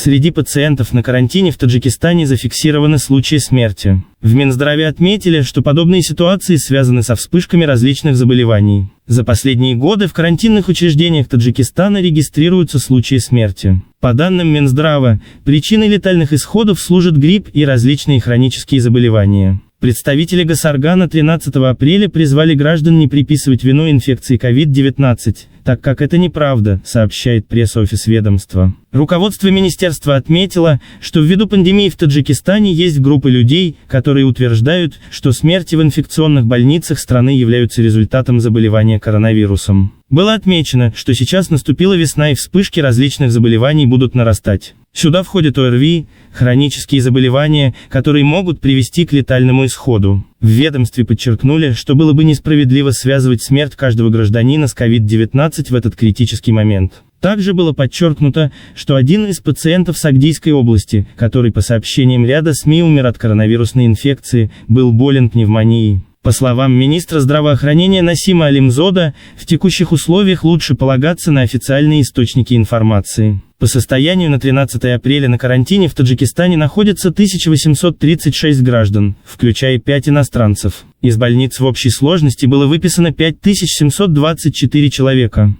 Среди пациентов на карантине в Таджикистане зафиксированы случаи смерти. В Минздраве отметили, что подобные ситуации связаны со вспышками различных заболеваний. За последние годы в карантинных учреждениях Таджикистана регистрируются случаи смерти. По данным Минздрава, причиной летальных исходов служат грипп и различные хронические заболевания. Представители госоргана 13 апреля призвали граждан не приписывать вину инфекции COVID-19, так как это неправда, сообщает пресс-офис ведомства. Руководство министерства отметило, что ввиду пандемии в Таджикистане есть группы людей, которые утверждают, что смерти в инфекционных больницах страны являются результатом заболевания коронавирусом. Было отмечено, что сейчас наступила весна и вспышки различных заболеваний будут нарастать. Сюда входят ОРВИ, хронические заболевания, которые могут привести к летальному исходу. В ведомстве подчеркнули, что было бы несправедливо связывать смерть каждого гражданина с COVID-19 в этот критический момент. Также было подчеркнуто, что один из пациентов Сагдийской области, который по сообщениям ряда СМИ умер от коронавирусной инфекции, был болен пневмонией. По словам министра здравоохранения Насима Алимзода, в текущих условиях лучше полагаться на официальные источники информации. По состоянию на 13 апреля на карантине в Таджикистане находится 1836 граждан, включая 5 иностранцев. Из больниц в общей сложности было выписано 5724 человека.